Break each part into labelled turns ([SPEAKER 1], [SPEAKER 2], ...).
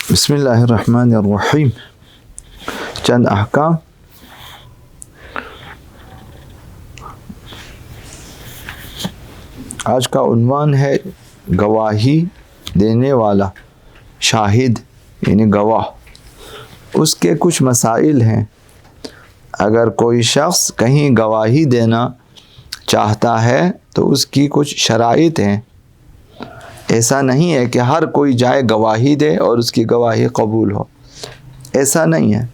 [SPEAKER 1] بسم اللہ الرحمن الرحیم. چند احکام. آج کا عنوان ہے گواہی دینے والا، شاہد یعنی گواہ. اس کے کچھ مسائل ہیں. اگر کوئی شخص کہیں گواہی دینا چاہتا ہے تو اس کی کچھ شرائط ہیں. ایسا نہیں ہے کہ ہر کوئی جائے گواہی دے اور اس کی گواہی قبول ہو، ایسا نہیں ہے.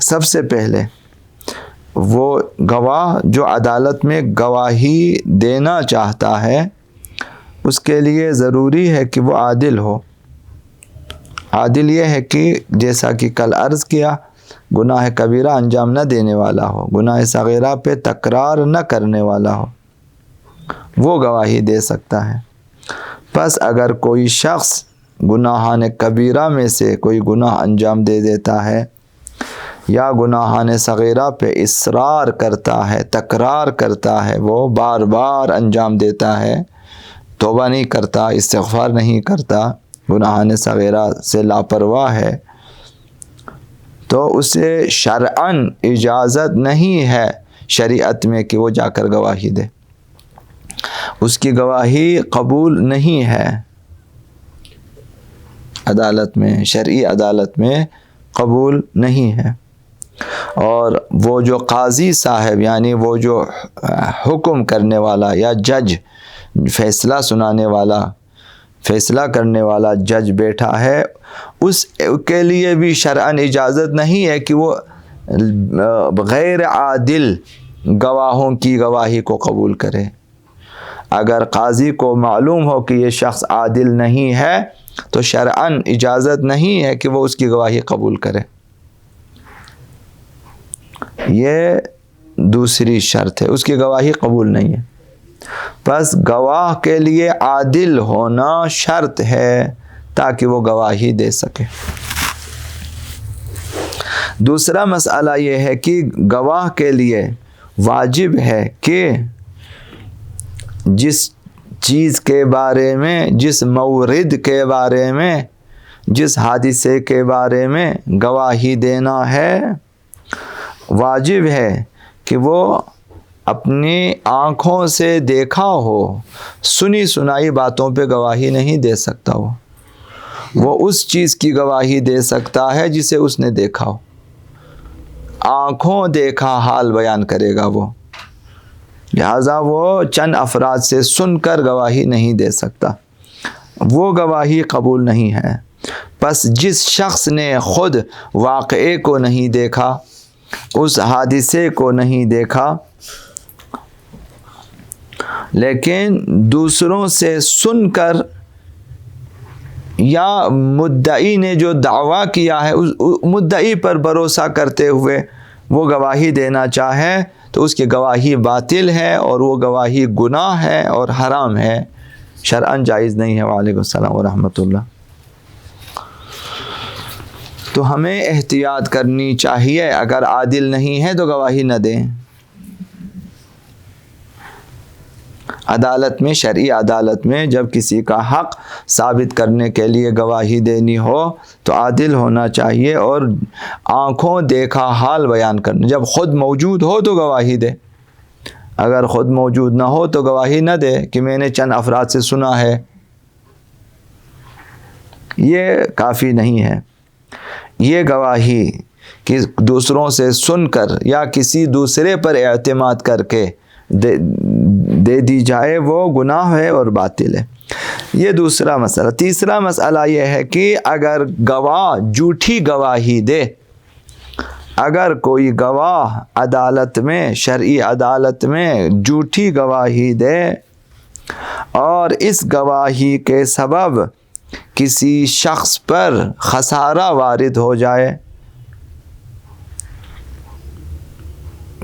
[SPEAKER 1] سب سے پہلے وہ گواہ جو عدالت میں گواہی دینا چاہتا ہے اس کے لیے ضروری ہے کہ وہ عادل ہو. عادل یہ ہے کہ جیسا کہ کل عرض کیا، گناہ کبیرہ انجام نہ دینے والا ہو، گناہ صغیرہ پہ تکرار نہ کرنے والا ہو، وہ گواہی دے سکتا ہے. پس اگر کوئی شخص گناہان کبیرہ میں سے کوئی گناہ انجام دے دیتا ہے یا گناہان صغیرہ پہ اصرار کرتا ہے، تکرار کرتا ہے، وہ بار بار انجام دیتا ہے، توبہ نہیں کرتا، استغفار نہیں کرتا، گناہان صغیرہ سے لاپرواہ ہے، تو اسے شرعاً اجازت نہیں ہے شریعت میں کہ وہ جا کر گواہی دے. اس کی گواہی قبول نہیں ہے عدالت میں، شرعی عدالت میں قبول نہیں ہے. اور وہ جو قاضی صاحب یعنی وہ جو حکم کرنے والا یا جج، فیصلہ سنانے والا، فیصلہ کرنے والا جج بیٹھا ہے، اس کے لیے بھی شرعاً اجازت نہیں ہے کہ وہ غیر عادل گواہوں کی گواہی کو قبول کرے. اگر قاضی کو معلوم ہو کہ یہ شخص عادل نہیں ہے تو شرعاً اجازت نہیں ہے کہ وہ اس کی گواہی قبول کرے. یہ دوسری شرط ہے، اس کی گواہی قبول نہیں ہے. پس گواہ کے لیے عادل ہونا شرط ہے تاکہ وہ گواہی دے سکے. دوسرا مسئلہ یہ ہے کہ گواہ کے لیے واجب ہے کہ جس چیز کے بارے میں، جس مورد کے بارے میں، جس حادثے کے بارے میں گواہی دینا ہے، واجب ہے کہ وہ اپنی آنکھوں سے دیکھا ہو. سنی سنائی باتوں پہ گواہی نہیں دے سکتا. وہ اس چیز کی گواہی دے سکتا ہے جسے اس نے دیکھا ہو. آنکھوں دیکھا حال بیان کرے گا وہ، لہذا وہ چند افراد سے سن کر گواہی نہیں دے سکتا، وہ گواہی قبول نہیں ہے. پس جس شخص نے خود واقعے کو نہیں دیکھا، اس حادثے کو نہیں دیکھا، لیکن دوسروں سے سن کر یا مدعی نے جو دعویٰ کیا ہے اس مدعی پر بھروسہ کرتے ہوئے وہ گواہی دینا چاہے تو اس کی گواہی باطل ہے اور وہ گواہی گناہ ہے اور حرام ہے، شرعاً جائز نہیں ہے. وعلیکم السلام ورحمۃ اللہ. تو ہمیں احتیاط کرنی چاہیے. اگر عادل نہیں ہے تو گواہی نہ دیں. عدالت میں، شرعی عدالت میں جب کسی کا حق ثابت کرنے کے لیے گواہی دینی ہو تو عادل ہونا چاہیے اور آنکھوں دیکھا حال بیان کرنا. جب خود موجود ہو تو گواہی دے، اگر خود موجود نہ ہو تو گواہی نہ دے کہ میں نے چند افراد سے سنا ہے. یہ کافی نہیں ہے. یہ گواہی کہ دوسروں سے سن کر یا کسی دوسرے پر اعتماد کر کے دے دی جائے وہ گناہ ہے اور باطل ہے. یہ دوسرا مسئلہ. تیسرا مسئلہ یہ ہے کہ اگر گواہ جھوٹی گواہی دے، اگر کوئی گواہ عدالت میں، شرعی عدالت میں جھوٹی گواہی دے اور اس گواہی کے سبب کسی شخص پر خسارہ وارد ہو جائے،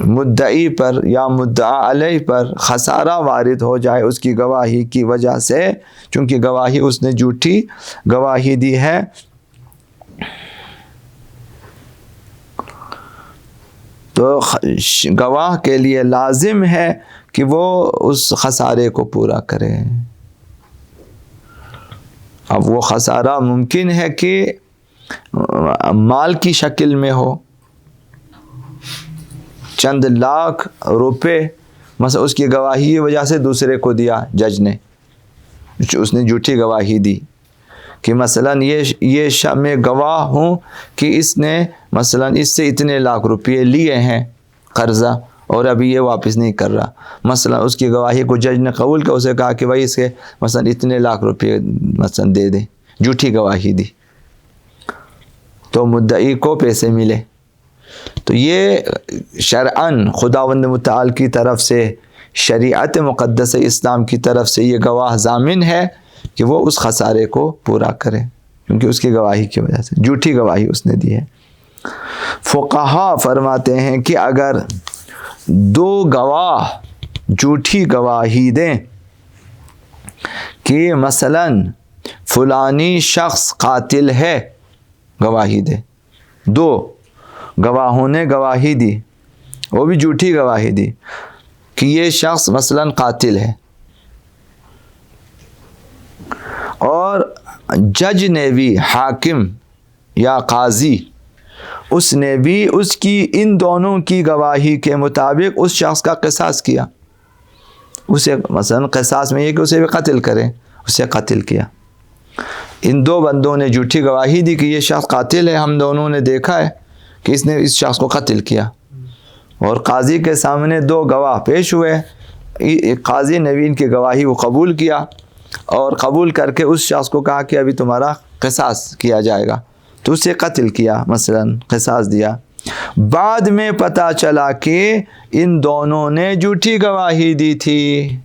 [SPEAKER 1] مدعی پر یا مدعا علیہ پر خسارہ وارد ہو جائے اس کی گواہی کی وجہ سے، چونکہ گواہی اس نے جھوٹی گواہی دی ہے، تو گواہ کے لیے لازم ہے کہ وہ اس خسارے کو پورا کرے. اب وہ خسارہ ممکن ہے کہ مال کی شکل میں ہو، چند لاکھ روپے مثلا اس کی گواہی کی وجہ سے دوسرے کو دیا جج نے، اس نے جھوٹی گواہی دی کہ مثلا یہ میں گواہ ہوں کہ اس نے مثلا اس سے اتنے لاکھ روپے لیے ہیں قرضہ اور ابھی یہ واپس نہیں کر رہا، مثلا اس کی گواہی کو جج نے قبول کیا، اسے کہا کہ بھائی اس کے مثلا اتنے لاکھ روپے مثلا دے دیں، جھوٹی گواہی دی تو مدعی کو پیسے ملے۔ تو یہ شرعاً خداوند متعال کی طرف سے، شریعت مقدس اسلام کی طرف سے یہ گواہ ضامن ہے کہ وہ اس خسارے کو پورا کرے، کیونکہ اس کی گواہی کی وجہ سے، جھوٹی گواہی اس نے دی ہے۔ فقہا فرماتے ہیں کہ اگر دو گواہ جھوٹی گواہی دیں کہ مثلا فلانی شخص قاتل ہے، گواہی دے، دو گواہوں نے گواہی دی، وہ بھی جھوٹی گواہی دی کہ یہ شخص مثلا قاتل ہے، اور جج نے بھی، حاکم یا قاضی، اس نے بھی اس کی ان دونوں کی گواہی کے مطابق اس شخص کا قصاص کیا، اسے مثلا قصاص میں یہ کہ اسے بھی قتل کرے، اسے قتل کیا۔ ان دو بندوں نے جھوٹی گواہی دی کہ یہ شخص قاتل ہے، ہم دونوں نے دیکھا ہے کہ اس نے اس شخص کو قتل کیا، اور قاضی کے سامنے دو گواہ پیش ہوئے، قاضی نے بھی ان کی گواہی کو قبول کیا اور قبول کر کے اس شخص کو کہا کہ ابھی تمہارا قصاص کیا جائے گا، تو اسے قتل کیا، مثلا قصاص دیا۔ بعد میں پتہ چلا کہ ان دونوں نے جھوٹی گواہی دی تھی،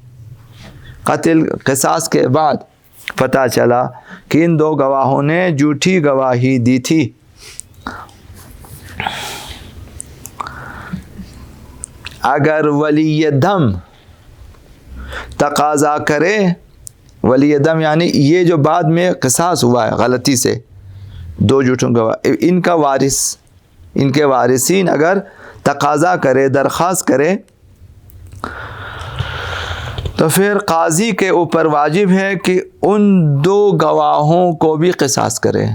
[SPEAKER 1] قصاص کے بعد پتہ چلا کہ ان دو گواہوں نے جھوٹی گواہی دی تھی۔ اگر ولی دم تقاضا کرے، ولی دم یعنی یہ جو بعد میں قصاص ہوا ہے غلطی سے، دو جھوٹوں گواہ، ان کا وارث، ان کے وارثین اگر تقاضا کرے، درخواست کرے، تو پھر قاضی کے اوپر واجب ہے کہ ان دو گواہوں کو بھی قصاص کرے،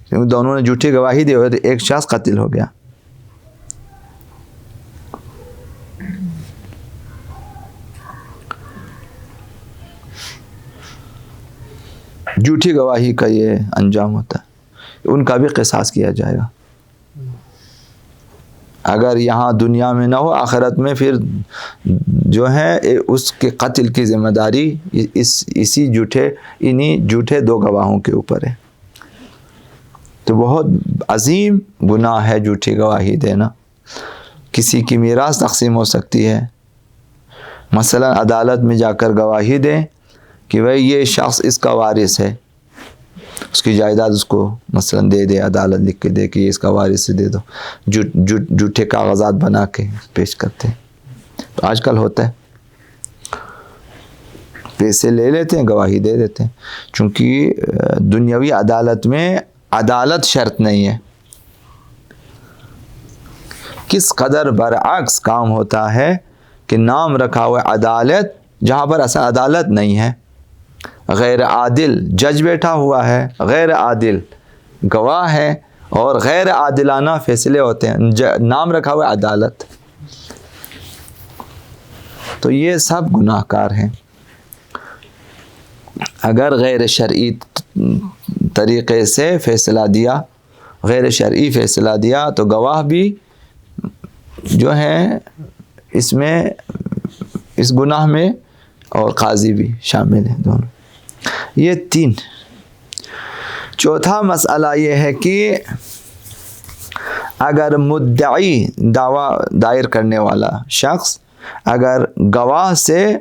[SPEAKER 1] کیونکہ دونوں نے جھوٹی گواہی دی اور ایک شخص قتل ہو گیا۔ جھوٹی گواہی کا یہ انجام ہوتا ہے، ان کا بھی قصاص کیا جائے گا۔ اگر یہاں دنیا میں نہ ہو، آخرت میں پھر جو ہے اس کے قتل کی ذمہ داری انہی جھوٹے دو گواہوں کے اوپر ہے۔ تو بہت عظیم گناہ ہے جھوٹی گواہی دینا، کسی کی میراث تقسیم ہو سکتی ہے۔ مثلا عدالت میں جا کر گواہی دیں کہ بھائی یہ شخص اس کا وارث ہے، اس کی جائیداد اس کو مثلا دے دے، عدالت لکھ کے دے کہ یہ اس کا وارث سے دے دو، جھوٹے کاغذات بنا کے پیش کرتے ہیں۔ تو آج کل ہوتا ہے، پیسے لے لیتے ہیں، گواہی دے دیتے ہیں، چونکہ دنیاوی عدالت میں عدالت شرط نہیں ہے۔ کس قدر برعکس کام ہوتا ہے کہ نام رکھا ہوا عدالت جہاں پر اصل عدالت نہیں ہے، غیر عادل جج بیٹھا ہوا ہے، غیر عادل گواہ ہے، اور غیر عادلانہ فیصلے ہوتے ہیں، نام رکھا ہوا عدالت۔ تو یہ سب گناہ کار ہیں۔ اگر غیر شرعی طریقے سے فیصلہ دیا، غیر شرعی فیصلہ دیا، تو گواہ بھی جو ہیں اس میں، اس گناہ میں، اور قاضی بھی شامل ہیں دونوں۔ یہ تین۔ چوتھا مسئلہ یہ ہے کہ اگر مدعی، دعویٰ دائر کرنے والا شخص اگر گواہ سے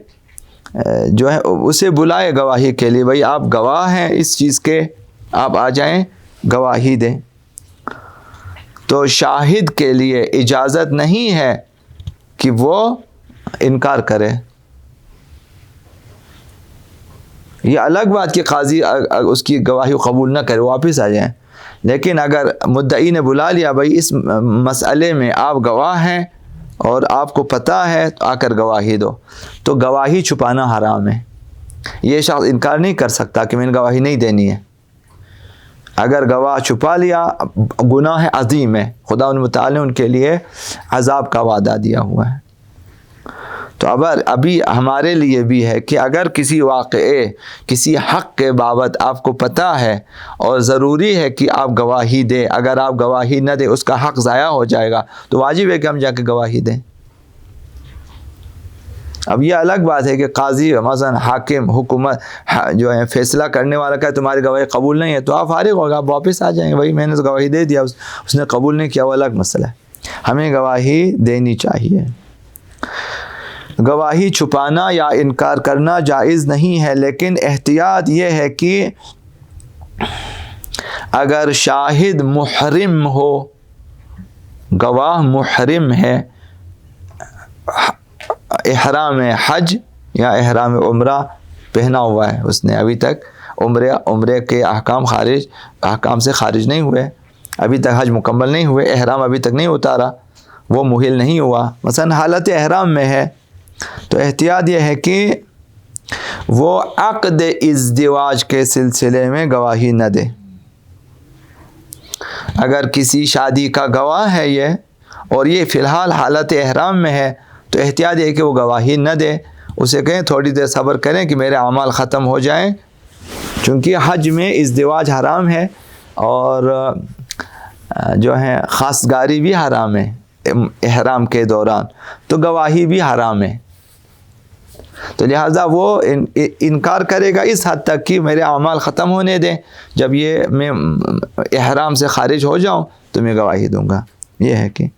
[SPEAKER 1] جو ہے اسے بلائے گواہی کے لیے، بھائی آپ گواہ ہیں اس چیز کے، آپ آ جائیں گواہی دیں، تو شاہد کے لیے اجازت نہیں ہے کہ وہ انکار کرے۔ یہ الگ بات کہ قاضی اس کی گواہی کو قبول نہ کرے، واپس آ جائیں، لیکن اگر مدعی نے بلا لیا، بھائی اس مسئلے میں آپ گواہ ہیں اور آپ کو پتہ ہے، تو آ کر گواہی دو، تو گواہی چھپانا حرام ہے۔ یہ شخص انکار نہیں کر سکتا کہ میں نے گواہی نہیں دینی ہے، اگر گواہ چھپا لیا گناہ عظیم ہے، خدا متعال نے ان کے لیے عذاب کا وعدہ دیا ہوا ہے۔ تو ابھی ہمارے لیے بھی ہے کہ اگر کسی واقعے کسی حق کے بابت آپ کو پتہ ہے اور ضروری ہے کہ آپ گواہی دیں، اگر آپ گواہی نہ دیں اس کا حق ضائع ہو جائے گا، تو واجب ہے کہ ہم جا کے گواہی دیں۔ اب یہ الگ بات ہے کہ قاضی مثلا حاکم حکومت جو ہے فیصلہ کرنے والا کا تمہاری گواہی قبول نہیں ہے، تو آپ فارغ ہوگا، آپ واپس آ جائیں گے، بھائی میں نے تو گواہی دے دیا، اس نے قبول نہیں کیا، وہ الگ مسئلہ ہے۔ ہمیں گواہی دینی چاہیے۔ گواہی چھپانا یا انکار کرنا جائز نہیں ہے، لیکن احتیاط یہ ہے کہ اگر شاہد محرم ہو، گواہ محرم ہے، احرام حج یا احرام عمرہ پہنا ہوا ہے، اس نے ابھی تک عمرے کے احکام سے خارج نہیں ہوئے، ابھی تک حج مکمل نہیں ہوئے، احرام ابھی تک نہیں اتارا، وہ مہل نہیں ہوا، مثلا حالت احرام میں ہے، تو احتیاط یہ ہے کہ وہ عقد ازدواج کے سلسلے میں گواہی نہ دے۔ اگر کسی شادی کا گواہ ہے یہ اور یہ فی الحال حالت احرام میں ہے، تو احتیاط یہ ہے کہ وہ گواہی نہ دے، اسے کہیں تھوڑی دیر صبر کریں کہ میرے اعمال ختم ہو جائیں، چونکہ حج میں ازدواج حرام ہے اور جو ہے خاصگاری بھی حرام ہے احرام کے دوران، تو گواہی بھی حرام ہے، تو لہٰذا وہ انکار کرے گا اس حد تک کہ میرے اعمال ختم ہونے دیں، جب یہ میں احرام سے خارج ہو جاؤں تو میں گواہی دوں گا۔ یہ ہے کہ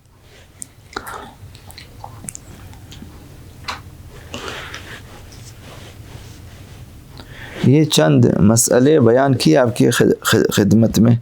[SPEAKER 1] یہ چند مسئلے بیان کیے آپ کی خدمت میں۔